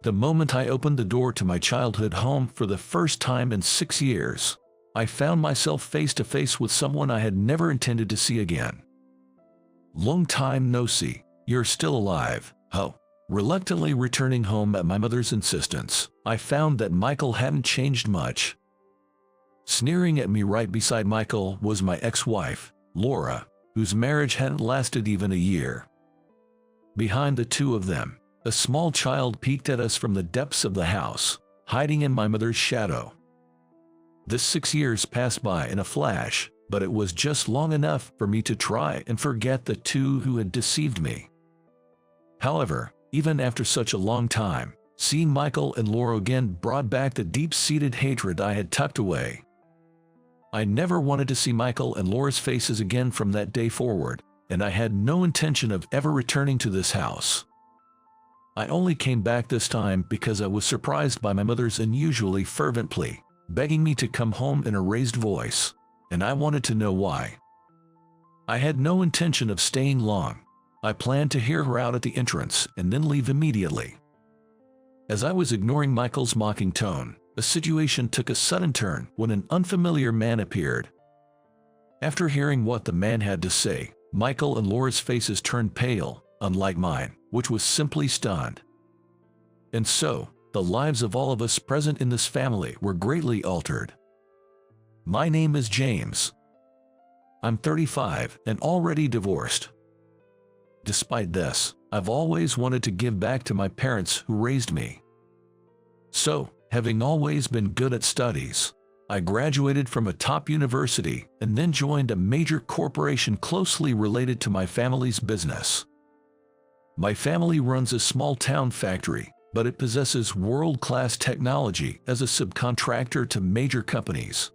The moment I opened the door to my childhood home for the first time in 6 years, I found myself face to face with someone I had never intended to see again. Long time no see, you're still alive, ho. Reluctantly returning home at my mother's insistence, I found that Michael hadn't changed much. Sneering at me right beside Michael was my ex-wife, Laura, whose marriage hadn't lasted even a year. Behind the two of them, a small child peeked at us from the depths of the house, hiding in my mother's shadow. This 6 years passed by in a flash, but it was just long enough for me to try and forget the two who had deceived me. However, even after such a long time, seeing Michael and Laura again brought back the deep-seated hatred I had tucked away. I never wanted to see Michael and Laura's faces again from that day forward, and I had no intention of ever returning to this house. I only came back this time because I was surprised by my mother's unusually fervent plea, begging me to come home in a raised voice, and I wanted to know why. I had no intention of staying long. I planned to hear her out at the entrance and then leave immediately. As I was ignoring Michael's mocking tone, the situation took a sudden turn when an unfamiliar man appeared. After hearing what the man had to say, Michael and Laura's faces turned pale, unlike mine, which was simply stunned. And so, the lives of all of us present in this family were greatly altered. My name is James. I'm 35 and already divorced. Despite this, I've always wanted to give back to my parents who raised me. So, having always been good at studies, I graduated from a top university and then joined a major corporation closely related to my family's business. My family runs a small-town factory, but it possesses world-class technology as a subcontractor to major companies.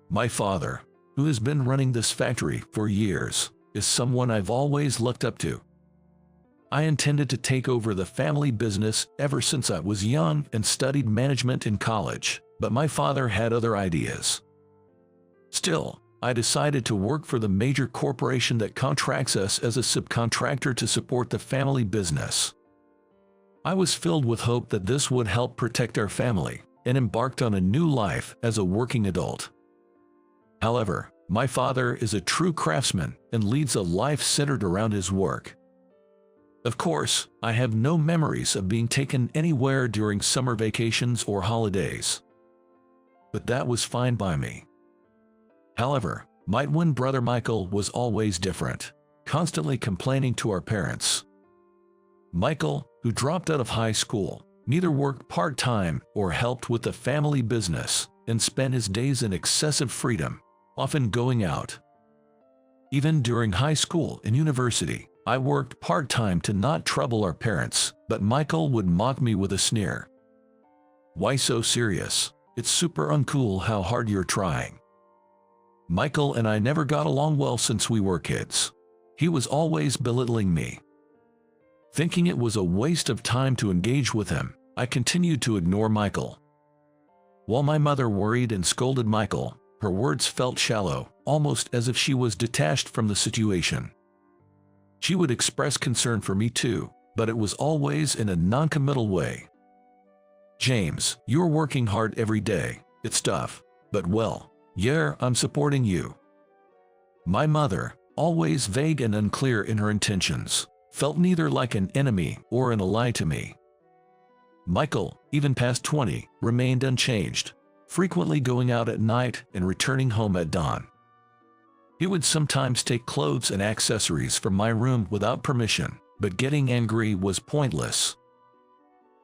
My father, who has been running this factory for years, is someone I've always looked up to. I intended to take over the family business ever since I was young and studied management in college, but my father had other ideas. Still, I decided to work for the major corporation that contracts us as a subcontractor to support the family business. I was filled with hope that this would help protect our family, and embarked on a new life as a working adult. However, my father is a true craftsman and leads a life centered around his work. Of course, I have no memories of being taken anywhere during summer vacations or holidays. But that was fine by me. However, my twin brother Michael was always different, constantly complaining to our parents. Michael, who dropped out of high school, neither worked part-time or helped with the family business, and spent his days in excessive freedom, often going out. Even during high school and university, I worked part-time to not trouble our parents, but Michael would mock me with a sneer. "Why so serious? It's super uncool how hard you're trying." Michael and I never got along well since we were kids. He was always belittling me. Thinking it was a waste of time to engage with him, I continued to ignore Michael. While my mother worried and scolded Michael, her words felt shallow, almost as if she was detached from the situation. She would express concern for me too, but it was always in a non-committal way. "James, you're working hard every day, it's tough, but well, yeah, I'm supporting you." My mother, always vague and unclear in her intentions, felt neither like an enemy or an ally to me. Michael, even past 20, remained unchanged, frequently going out at night and returning home at dawn. He would sometimes take clothes and accessories from my room without permission, but getting angry was pointless.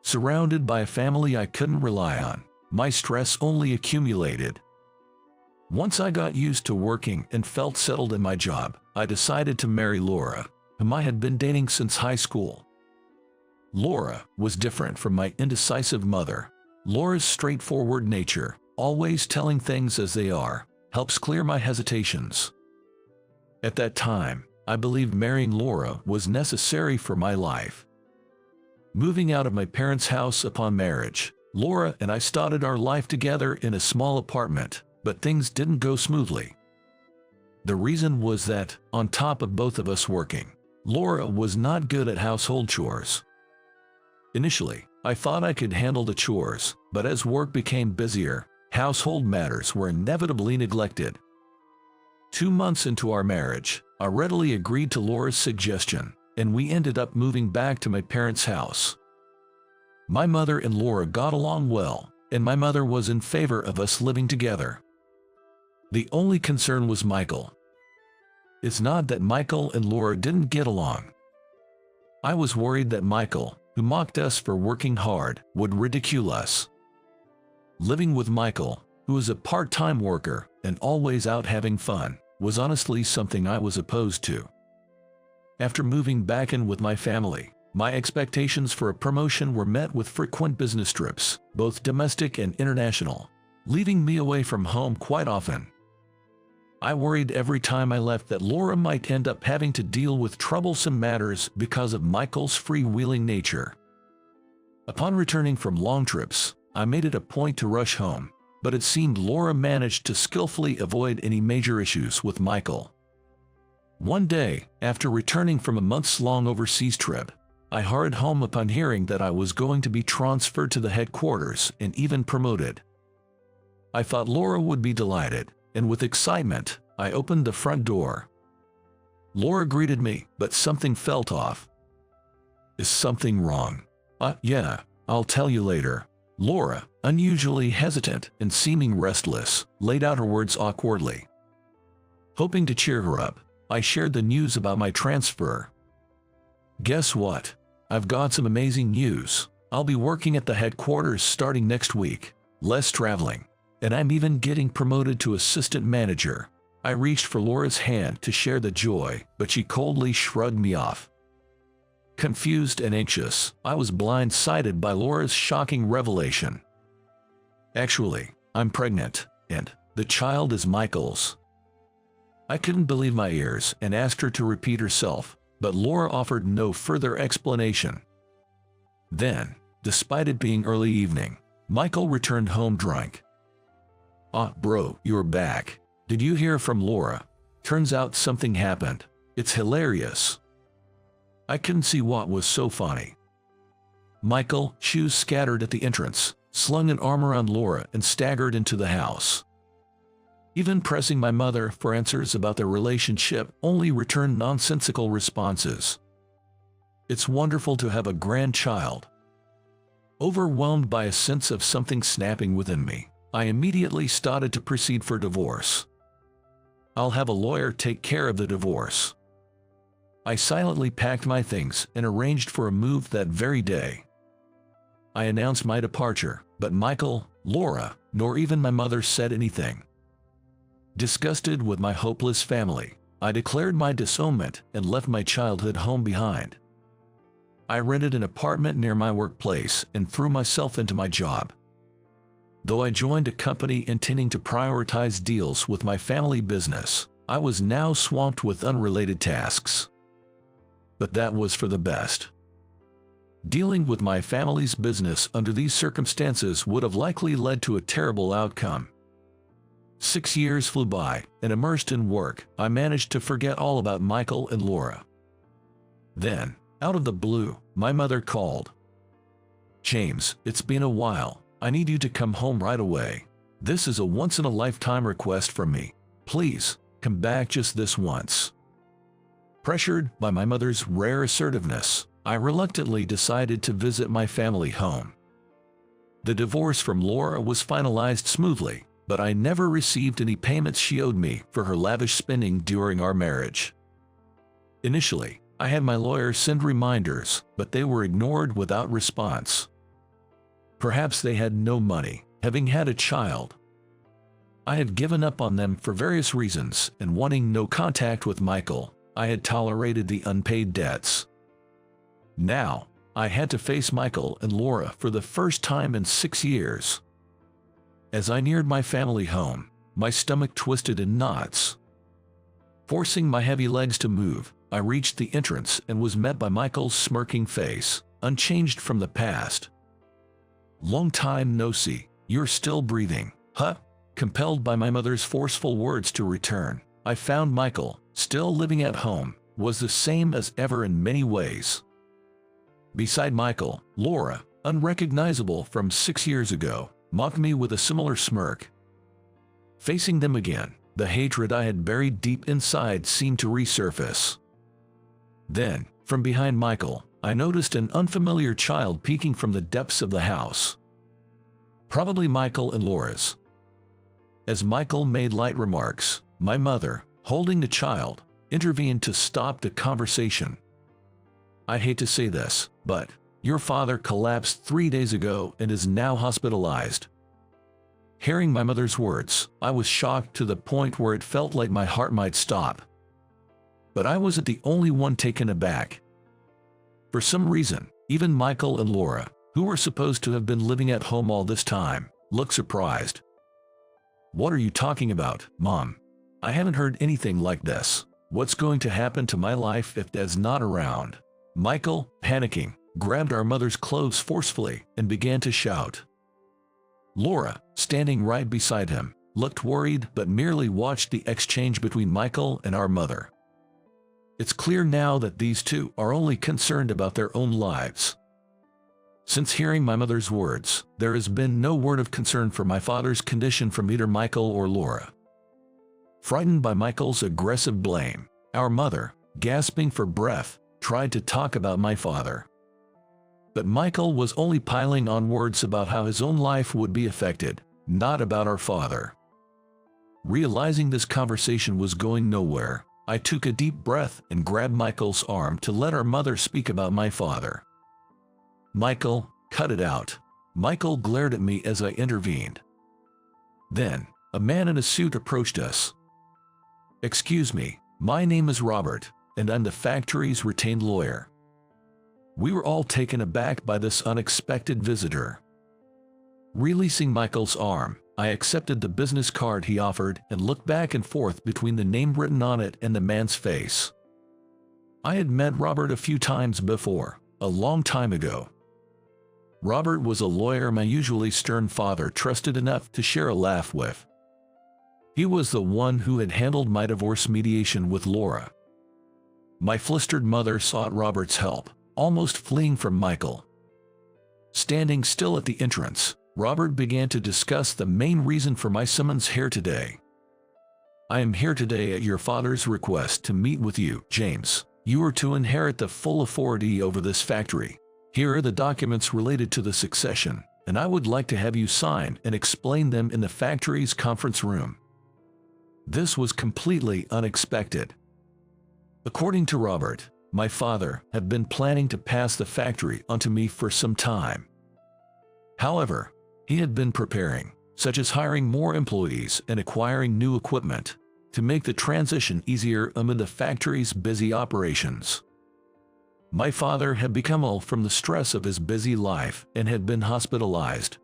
Surrounded by a family I couldn't rely on, my stress only accumulated. Once I got used to working and felt settled in my job, I decided to marry Laura, whom I had been dating since high school. Laura was different from my indecisive mother. Laura's straightforward nature, always telling things as they are, helps clear my hesitations. At that time, I believed marrying Laura was necessary for my life. Moving out of my parents' house upon marriage, Laura and I started our life together in a small apartment, but things didn't go smoothly. The reason was that, on top of both of us working, Laura was not good at household chores. Initially, I thought I could handle the chores, but as work became busier, household matters were inevitably neglected. 2 months into our marriage, I readily agreed to Laura's suggestion, and we ended up moving back to my parents' house. My mother and Laura got along well, and my mother was in favor of us living together. The only concern was Michael. It's not that Michael and Laura didn't get along. I was worried that Michael, who mocked us for working hard, would ridicule us. Living with Michael, who was a part-time worker and always out having fun, was honestly something I was opposed to. After moving back in with my family, my expectations for a promotion were met with frequent business trips, both domestic and international, leaving me away from home quite often. I worried every time I left that Laura might end up having to deal with troublesome matters because of Michael's freewheeling nature. Upon returning from long trips, I made it a point to rush home, but it seemed Laura managed to skillfully avoid any major issues with Michael. One day, after returning from a months-long overseas trip, I hurried home upon hearing that I was going to be transferred to the headquarters and even promoted. I thought Laura would be delighted, and with excitement, I opened the front door. Laura greeted me, but something felt off. Is something wrong? Yeah, I'll tell you later. Laura, unusually hesitant and seeming restless, laid out her words awkwardly. Hoping to cheer her up, I shared the news about my transfer. Guess what? I've got some amazing news. I'll be working at the headquarters starting next week, less traveling, and I'm even getting promoted to assistant manager. I reached for Laura's hand to share the joy, but she coldly shrugged me off. Confused and anxious, I was blindsided by Laura's shocking revelation. Actually, I'm pregnant, and the child is Michael's. I couldn't believe my ears and asked her to repeat herself, but Laura offered no further explanation. Then, despite it being early evening, Michael returned home drunk. Bro, you're back. Did you hear from Laura? Turns out something happened. It's hilarious. I couldn't see what was so funny. Michael, shoes scattered at the entrance, slung an arm around Laura and staggered into the house. Even pressing my mother for answers about their relationship only returned nonsensical responses. It's wonderful to have a grandchild. Overwhelmed by a sense of something snapping within me, I immediately started to proceed for divorce. I'll have a lawyer take care of the divorce. I silently packed my things and arranged for a move that very day. I announced my departure, but Michael, Laura, nor even my mother said anything. Disgusted with my hopeless family, I declared my disownment and left my childhood home behind. I rented an apartment near my workplace and threw myself into my job. Though I joined a company intending to prioritize deals with my family business, I was now swamped with unrelated tasks. But that was for the best. Dealing with my family's business under these circumstances would have likely led to a terrible outcome. 6 years flew by, and immersed in work, I managed to forget all about Michael and Laura. Then, out of the blue, my mother called. "James, it's been a while. I need you to come home right away. This is a once-in-a-lifetime request from me. Please, come back just this once." Pressured by my mother's rare assertiveness, I reluctantly decided to visit my family home. The divorce from Laura was finalized smoothly, but I never received any payments she owed me for her lavish spending during our marriage. Initially, I had my lawyer send reminders, but they were ignored without response. Perhaps they had no money, having had a child. I had given up on them for various reasons, and wanting no contact with Michael, I had tolerated the unpaid debts. Now, I had to face Michael and Laura for the first time in 6 years. As I neared my family home, my stomach twisted in knots. Forcing my heavy legs to move, I reached the entrance and was met by Michael's smirking face, unchanged from the past. "Long time no see, you're still breathing, huh?" Compelled by my mother's forceful words to return, I found Michael, still living at home, was the same as ever in many ways. Beside Michael, Laura, unrecognizable from 6 years ago, mocked me with a similar smirk. Facing them again, the hatred I had buried deep inside seemed to resurface. Then, from behind Michael, I noticed an unfamiliar child peeking from the depths of the house. Probably Michael and Laura's. As Michael made light remarks, my mother, holding the child, intervened to stop the conversation. I hate to say this, but your father collapsed 3 days ago and is now hospitalized. Hearing my mother's words, I was shocked to the point where it felt like my heart might stop. But I wasn't the only one taken aback. For some reason, even Michael and Laura, who were supposed to have been living at home all this time, looked surprised. "What are you talking about, Mom? I haven't heard anything like this. What's going to happen to my life if Dad's not around?" Michael, panicking, grabbed our mother's clothes forcefully and began to shout. Laura, standing right beside him, looked worried but merely watched the exchange between Michael and our mother. It's clear now that these two are only concerned about their own lives. Since hearing my mother's words, there has been no word of concern for my father's condition from either Michael or Laura. Frightened by Michael's aggressive blame, our mother, gasping for breath, tried to talk about my father. But Michael was only piling on words about how his own life would be affected, not about our father. Realizing this conversation was going nowhere, I took a deep breath and grabbed Michael's arm to let our mother speak about my father. "Michael, cut it out." Michael glared at me as I intervened. Then, a man in a suit approached us. "Excuse me, my name is Robert, and I'm the factory's retained lawyer." We were all taken aback by this unexpected visitor. Releasing Michael's arm, I accepted the business card he offered and looked back and forth between the name written on it and the man's face. I had met Robert a few times before, a long time ago. Robert was a lawyer my usually stern father trusted enough to share a laugh with. He was the one who had handled my divorce mediation with Laura. My flustered mother sought Robert's help, almost fleeing from Michael. Standing still at the entrance, Robert began to discuss the main reason for my summons here today. "I am here today at your father's request to meet with you, James. You are to inherit the full authority over this factory. Here are the documents related to the succession, and I would like to have you sign and explain them in the factory's conference room." This was completely unexpected. According to Robert, my father had been planning to pass the factory onto me for some time. However, he had been preparing, such as hiring more employees and acquiring new equipment, to make the transition easier amid the factory's busy operations. My father had become ill from the stress of his busy life and had been hospitalized.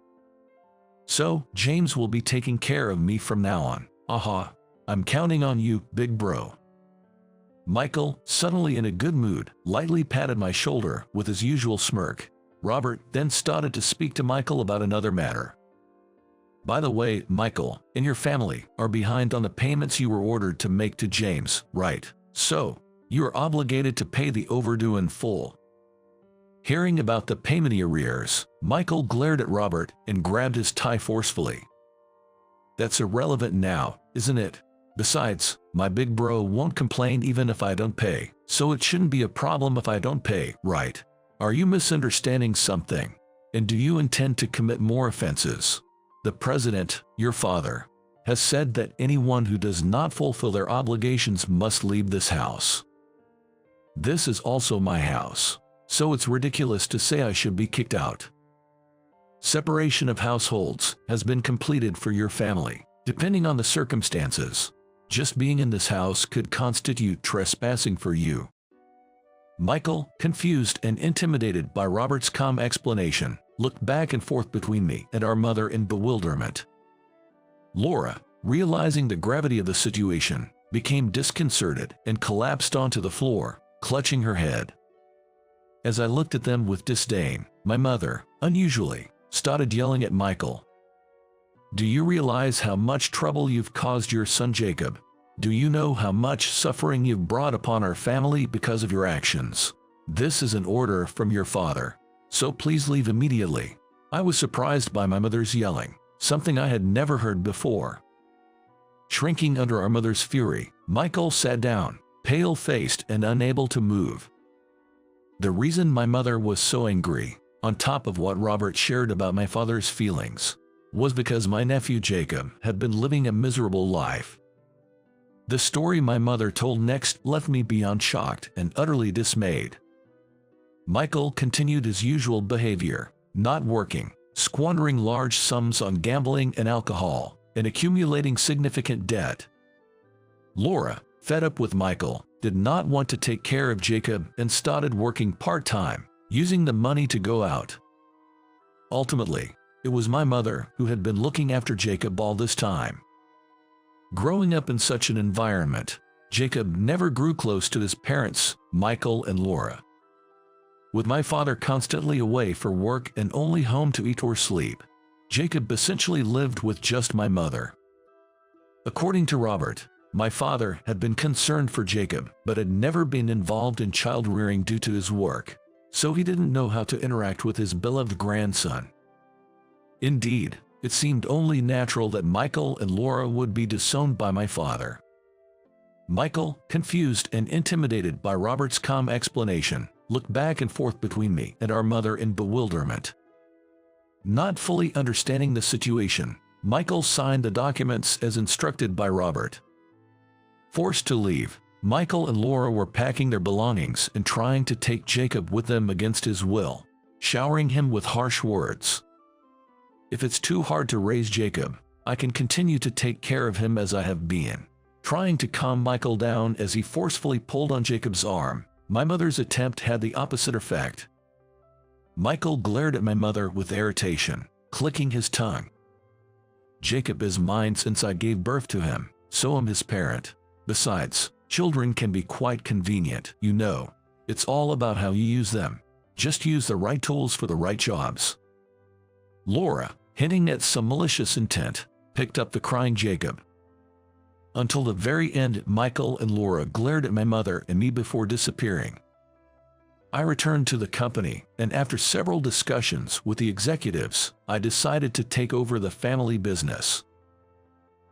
"So, James will be taking care of me from now on. Aha, I'm counting on you, big bro." Michael, suddenly in a good mood, lightly patted my shoulder with his usual smirk. Robert then started to speak to Michael about another matter. "By the way, Michael, and your family are behind on the payments you were ordered to make to James, right? So, you are obligated to pay the overdue in full." Hearing about the payment arrears, Michael glared at Robert and grabbed his tie forcefully. "That's irrelevant now, isn't it? Besides, my big bro won't complain even if I don't pay, so it shouldn't be a problem if I don't pay, right? Are you misunderstanding something? And do you intend to commit more offenses? The president, your father, has said that anyone who does not fulfill their obligations must leave this house. This is also my house, so it's ridiculous to say I should be kicked out. Separation of households has been completed for your family, depending on the circumstances. Just being in this house could constitute trespassing for you." Michael, confused and intimidated by Robert's calm explanation, looked back and forth between me and our mother in bewilderment. Laura, realizing the gravity of the situation, became disconcerted and collapsed onto the floor, clutching her head. As I looked at them with disdain, my mother, unusually, started yelling at Michael. "Do you realize how much trouble you've caused your son Jacob? Do you know how much suffering you've brought upon our family because of your actions? This is an order from your father. so please leave immediately." I was surprised by my mother's yelling, something I had never heard before. Shrinking under our mother's fury, Michael sat down, pale-faced and unable to move. The reason my mother was so angry, on top of what Robert shared about my father's feelings, was because my nephew Jacob had been living a miserable life. The story my mother told next left me beyond shocked and utterly dismayed. Michael continued his usual behavior, not working, squandering large sums on gambling and alcohol, and accumulating significant debt. Laura, fed up with Michael, did not want to take care of Jacob and started working part-time, using the money to go out. Ultimately, it was my mother who had been looking after Jacob all this time. Growing up in such an environment, Jacob never grew close to his parents, Michael and Laura. With my father constantly away for work and only home to eat or sleep, Jacob essentially lived with just my mother. According to Robert, my father had been concerned for Jacob but had never been involved in child rearing due to his work, so he didn't know how to interact with his beloved grandson. Indeed, it seemed only natural that Michael and Laura would be disowned by my father. Michael, confused and intimidated by Robert's calm explanation, looked back and forth between me and our mother in bewilderment. Not fully understanding the situation, Michael signed the documents as instructed by Robert. Forced to leave, Michael and Laura were packing their belongings and trying to take Jacob with them against his will, showering him with harsh words. "If it's too hard to raise Jacob, I can continue to take care of him as I have been." Trying to calm Michael down as he forcefully pulled on Jacob's arm, my mother's attempt had the opposite effect. Michael glared at my mother with irritation, clicking his tongue. "Jacob is mine since I gave birth to him, so am his parent. Besides, children can be quite convenient, you know. It's all about how you use them. Just use the right tools for the right jobs." Laura, hinting at some malicious intent, picked up the crying Jacob. Until the very end, Michael and Laura glared at my mother and me before disappearing. I returned to the company, and after several discussions with the executives, I decided to take over the family business.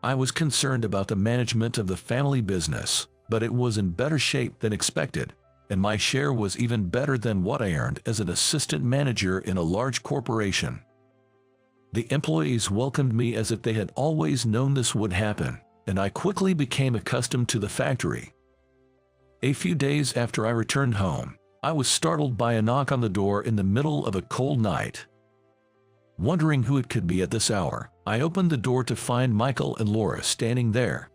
I was concerned about the management of the family business, but it was in better shape than expected, and my share was even better than what I earned as an assistant manager in a large corporation. The employees welcomed me as if they had always known this would happen, and I quickly became accustomed to the factory. A few days after I returned home, I was startled by a knock on the door in the middle of a cold night. Wondering who it could be at this hour, I opened the door to find Michael and Laura standing there.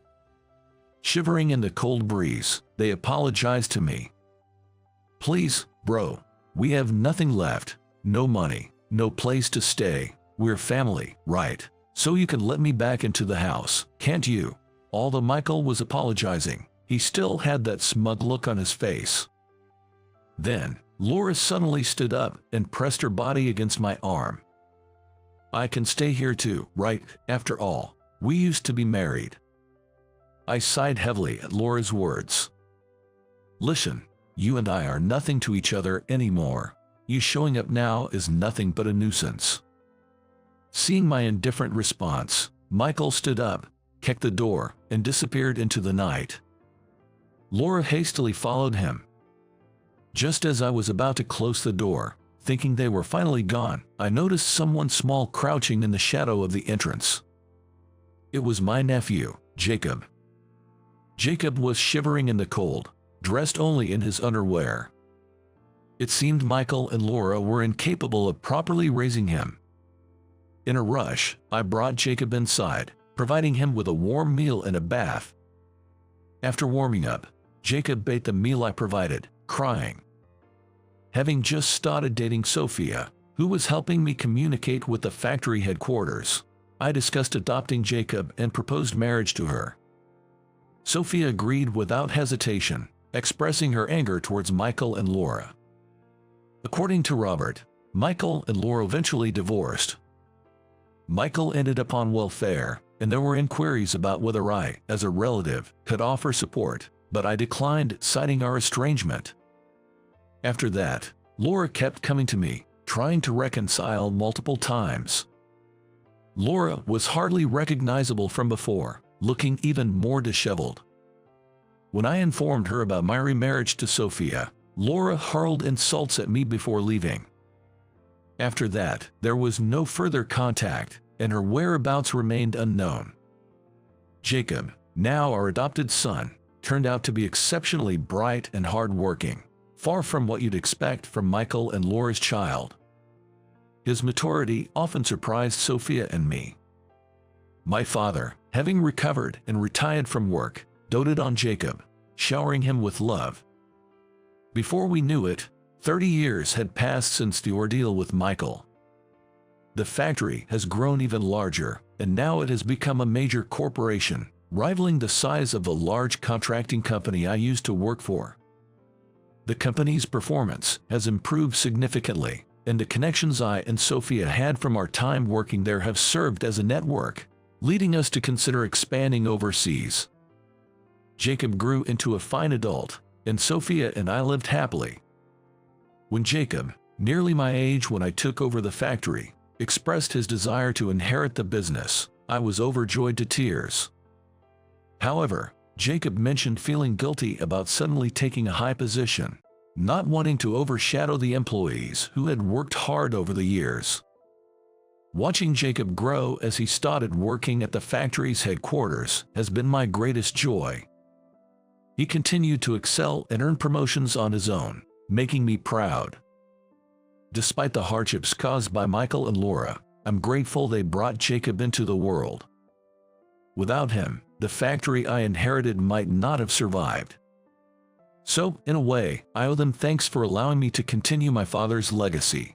Shivering in the cold breeze, they apologized to me. "Please, bro, we have nothing left, no money, no place to stay. We're family, right? So you can let me back into the house, can't you?" Although Michael was apologizing, he still had that smug look on his face. Then, Laura suddenly stood up and pressed her body against my arm. "I can stay here too, right? After all, we used to be married." I sighed heavily at Laura's words. "Listen, you and I are nothing to each other anymore. You showing up now is nothing but a nuisance." Seeing my indifferent response, Michael stood up, kicked the door, and disappeared into the night. Laura hastily followed him. Just as I was about to close the door, thinking they were finally gone, I noticed someone small crouching in the shadow of the entrance. It was my nephew, Jacob. Jacob was shivering in the cold, dressed only in his underwear. It seemed Michael and Laura were incapable of properly raising him. In a rush, I brought Jacob inside, providing him with a warm meal and a bath. After warming up, Jacob ate the meal I provided, crying. Having just started dating Sophia, who was helping me communicate with the factory headquarters, I discussed adopting Jacob and proposed marriage to her. Sophia agreed without hesitation, expressing her anger towards Michael and Laura. According to Robert, Michael and Laura eventually divorced. Michael ended up on welfare, and there were inquiries about whether I, as a relative, could offer support, but I declined, citing our estrangement. After that, Laura kept coming to me, trying to reconcile multiple times. Laura was hardly recognizable from before, looking even more disheveled. When I informed her about my remarriage to Sophia, Laura hurled insults at me before leaving. After that, there was no further contact, and her whereabouts remained unknown. Jacob, now our adopted son, turned out to be exceptionally bright and hard-working, far from what you'd expect from Michael and Laura's child. His maturity often surprised Sophia and me. My father, having recovered and retired from work, doted on Jacob, showering him with love. Before we knew it, 30 years had passed since the ordeal with Michael. The factory has grown even larger, and now it has become a major corporation, rivaling the size of the large contracting company I used to work for. The company's performance has improved significantly, and the connections I and Sophia had from our time working there have served as a network, leading us to consider expanding overseas. Jacob grew into a fine adult, and Sophia and I lived happily. When Jacob, nearly my age when I took over the factory, expressed his desire to inherit the business, I was overjoyed to tears. However, Jacob mentioned feeling guilty about suddenly taking a high position, not wanting to overshadow the employees who had worked hard over the years. Watching Jacob grow as he started working at the factory's headquarters has been my greatest joy. He continued to excel and earn promotions on his own, making me proud. Despite the hardships caused by Michael and Laura, I'm grateful they brought Jacob into the world. Without him, the factory I inherited might not have survived. So, in a way, I owe them thanks for allowing me to continue my father's legacy.